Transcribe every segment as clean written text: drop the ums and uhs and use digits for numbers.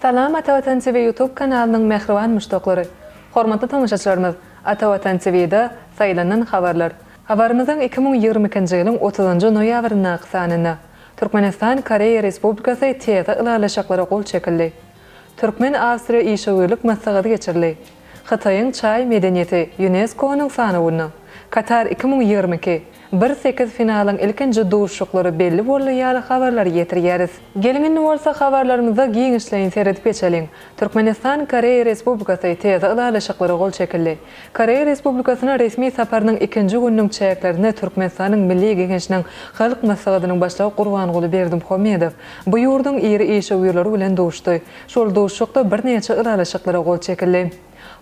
Salam Atavatan TV YouTube kanalının mehriban müştaqlary. Hormatly tamaşaçylarymyz, Atavatan TV'de saýlanan habarlar. Habarymyzyň 2022-nji ýylyň 30-njy noýabryna aqsanyna Türkmenistan Koreýa Respublikasy teze ulalaşaklary gol çekildi. Türkmen-Awstriýa işgörlük maslahaty geçirildi. Hataýyň çay medeniýeti UNESCO-nyň sanawyna Katar 2022 1-8 finalyň ilkinji duşuklary belli bolýan habarlar ýetirýäris. Gelingen bolsa habarlarymyza giňişleýin seredip geçelim. Türkmenistan Koreýa Respublikasy teze ulalaşaklary gol çekildi. Koreýa Respublikasyna resmi saparynyň ikinji günüň çäklerini Türkmenistanyň Milli Geňeşiniň halk maslahatynyň başlygy Gurbanguly Berdimuhammedow bu ýurduň iri işgörleri bilen duşdy. Şol duşukda bir neçe ulalaşaklary gol çekildi.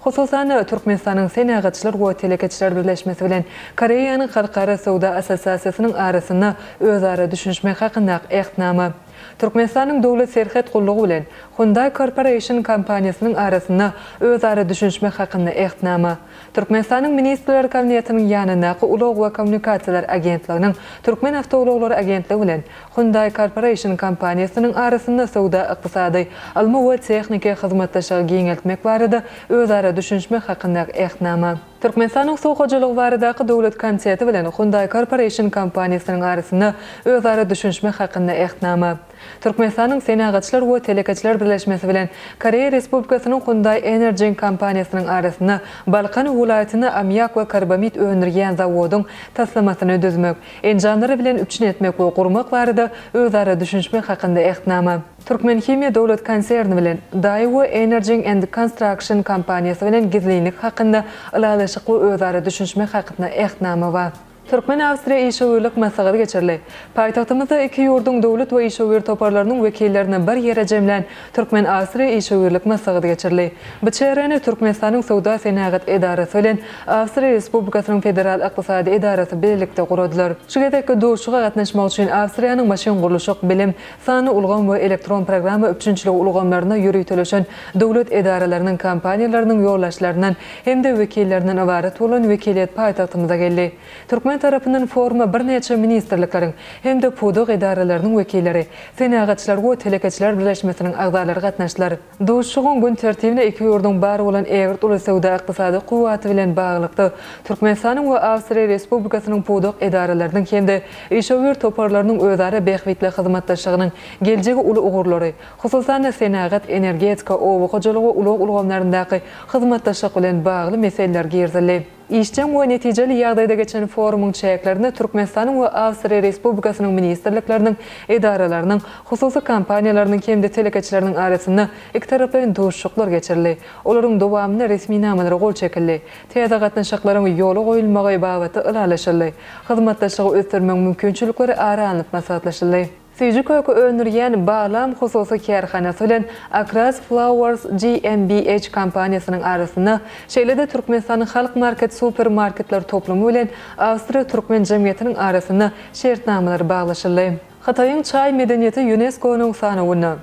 Hususan Türkmenistanyň Senagatçylar we Telekeçiler Birleşmesi bilen Koreýanyň Halkara Sowda Asosiasiýasynyň arasynda özara düşünmek hakynda ehtnama. Türkmenistanyň dowlat serhat gullugy bilen Hyundai Corporation kompaniýasynyň arasynda özara düşünmek hakynda ehtnama. Türkmenistanyň Ministrler Kabinetining ýanyna Ulug we Kommunikasiýalar Agentliginiň Türkmen Awtolawlary Agentligi bilen Hyundai Corporation kompaniýasynyň arasynda sowda ykdysady, alma we tehnika hyzmatlaşygy giňeltmek barada özara düşünmek hakynda ehtnama. Türkmenistanyň Sow hojalygy baradaky dowlat komiteti bilen Hyundai Corporation kompaniýasynyň arasynda özara düşünmek hakynda ehtnama. Türkmenistanyň Senagatçylar we Telekeçiler Birleşmesi bilen Koreýa Respublikasynyň Hyundai Energy kompaniýasynyň arasynda Balkan welaýatyna ammiak we karbamid öndürýän zawodyň taslamasyny düzmek, enjamlary bilen üçin etmek we gurmak barada özara düşünmek hakynda ehtnama. Türkmen Kimya Dowlat konserni bilen Daewoo Energy and Construction kompaniýasy bilen gizlilik hakynda ulalaşyk we özara düşünmek hakynda ehtnama bar. Türkmen-Awstriýa işgörlük maslahaty geçirildi. Paýtagtymyzda iki ýurduň dowlat we işgör toparlarynyň wekillerini bir ýere jemlän Türkmen-Awstriýa işgörlük maslahaty geçirildi. Bu çeýreni Türkmenistanyň Sowda Senagat edarasy bilen Awstriýa Respublikasynyň Federal Ykdysady edarasy birlikde guradylar. Şu gedekki duşuga gatnaşmak üçin Awstriýanyň maşyn gurulşyk bilim, sany ulgan we elektron programy üçinçilik ulgamlaryna ýürütülýän dowlat edaralarynyň kompaniýalarynyň ýollaşlaryndan hemde wekillerinden ibaret bolan wekiliyet paýtagtymyza geldi. Türkmen tarapyndan forma bir neçe ministrlikleriň hem de puduq edaralarynyň wekilleri, Senagatçylar we Telekeçiler Birleşmesiniň agzalary gatnaşdylar. Duşugyň gün tertibine iki ýurduň bary bolan egirt uly sowda ykdysady kuwaty bilen baglykdy. Türkmenistanyň we Awstriýa Respublikasynyň puduq edaralarynyň hem de işgör toparlarynyň özara behwitli hyzmatlaşygynyň geljegi uly ugurlary, hususan Senagat, energetika, owu hojalygy ulug ulgamlaryndaky hyzmatlaşyk bilen bagly meseleler girzildi. İşçen we netijeli ýagdaýda geçen forumyň çäklerini Türkmenistanyň we Awstriýa Respublikasynyň ministrlikleriniň, edaralarynyň, hususy kompaniýalarynyň hem de telekeçileriniň arasynda iki taraply duşuklar geçirildi. Olaryň dowamyna resmi namalary gol çekildi. Teze gatnaşyklaryň ýoly goýulmagy babaty ulalaşyldy. Hyzmatlaşygy ötürmek mümkinçilikleri aranyp maslahatlaşyldy. Sejikoyku önürýän Bağlam hususy kärhanasy bilen Akras Flowers GmbH kompaniýasynyň arasynda şeýlede Türkmenistanyň Halk Market supermarketler toplumy bilen Awstriýa Türkmen jemgyýetiniň arasynda şertnamalar baglaşyldy. Hataýyň çay medeniýeti UNESCO-nyň sanawyna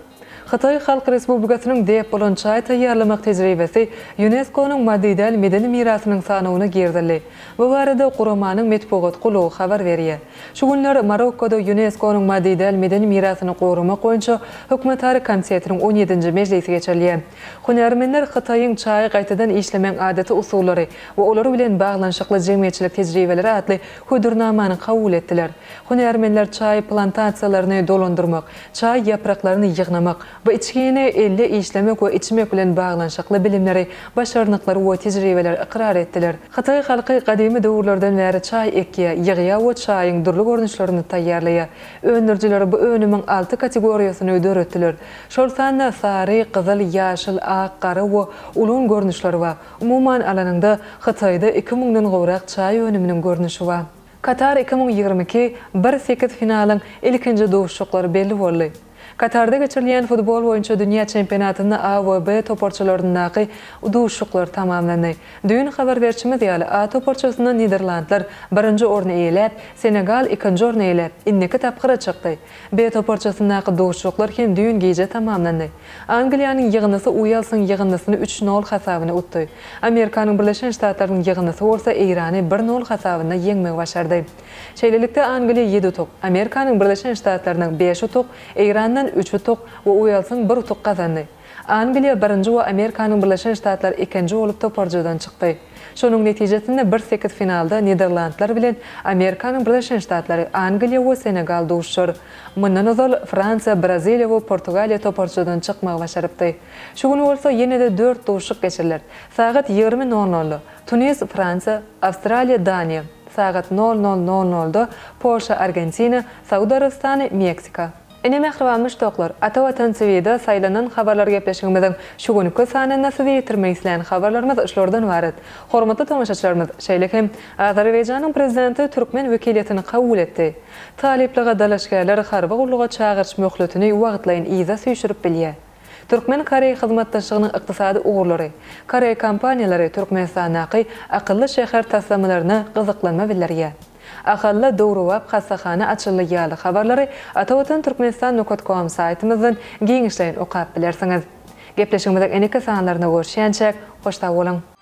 Hataý Halk Respublikasynyň dep bolan çay taýýarlamak tejribesi UNESCO-nyň madidal medeni mirasynyň sanawyna girdildi. Bu barada Guramanyň metbuat gulugy habar berýär. Şu günler Marokkoda UNESCO-nyň madidal medeni mirasyny gorumak boýunça hökümetary komitetiň 17-nji mejlisi geçirilýär. Hunarmenler Hataýyň çay gaýtadan işlemek adaty usullary we olary bilen baglanşykly jemgyýetçilik tejribeleri adly hödürnamany kabul etdiler. Hunarmenler çay plantasiýalaryny dolandyrmak, çay ýapraklaryny ýygnamak ve içkini elle işlemek ve içmek bilen baglanşykly bilimleri, başarnyklary we tejribeler ikrar etdiler. Hataý halky gadimy döwürlerden bäri çay ekýär, ýygýar we çaýyň durly görnüşlerini taýýarlaýar. Önürjiler bu önümiň 6 kategoriýasyny öderetdiler. Şol sanda sary, gyzyl, ýaşyl, ak, gary we ulun görnüşleri bar. Umuman alanynda Hataýda 2000-den gowrak çay önüminiň görnüşi bar. Katar 2022 1-8 finalyň ilkinji duşuklary belli boldy. Katarda geçirilýän futbol boýunça dünýä çempionatyna A we B toparçylaryndaky duşuklar tamamlandy. Düýün habar berçimiz ýaly A toparçysynda Niderlandlar 1-nji orny eýlep, Senegal 2-nji orny eýlep, indiki tapgyra çykdy. B toparçysyndaky duşuklar hem düýün geje tamamlandy. Angliýanyň ýygnysy Uýalsyň ýygnysyny 3-0 hasabyna utdy. Amerikanyň Birleşen Ştatlarynyň ýygnysy bolsa Irany 1-0 hasabyna ýeňmek başardy. Şeýlelikde Angliýa 7 utuk, Amerikanyň Birleşen Ştatlarynyň 5 utuk, Irandan 3 utuk we Uýalsyň 1 utuk kazandy. Angliya birinci we Amerikanyň Birleşen Ştatlary ikinji bolup toparjadan çykdy. Şonuň netijesinde 1-8 finalda Niderlandlar bilen Amerikanyň Birleşen Ştatlary Angliya we Senegal duşur. Mundan ozal Fransa, Braziliya we Portugaliya toparjadan çykmagy başarypdy. Şu gün bolsa ýene-de 4 duşuk geçirler. Saat 20:00 Tunis, Fransa, Avustraliya, Daniya. Saat 00:00 Polşa, Argentina, Saudiya Arabistany, Meksika. Ene mehriban müştoklar, ata watan seviyede saylanan habarlar gepleşigimizden şu günkü sanyny size ýetirmek isleýän habarlarymyz şolardan ibaret. Hormatly tamaşaçylarymyz, şeýle hem Azerbaýjanyň prezidenti Türkmen wekiliýetini kabul etdi. Talipligi dalaşgärler harby gulluga çağırış möhletini wagtlaýyn iza süýşürip bilýär. Türkmen Koreýa hyzmatdaşlygynyň ykdysady uğurlary, Koreýa kompaniýalary Türkmenistanaky akylly şäher taslamalaryna gyzyklanma bildirýär. Ahalla Dowrowap hassahana açylýaly habarlary Atawatan Türkmenistan.com saytymyzdan giňişleýän okap bilersiňiz. Gepleşigimizdäki eneke sanlaryna görüşýänçek hoşta bolan.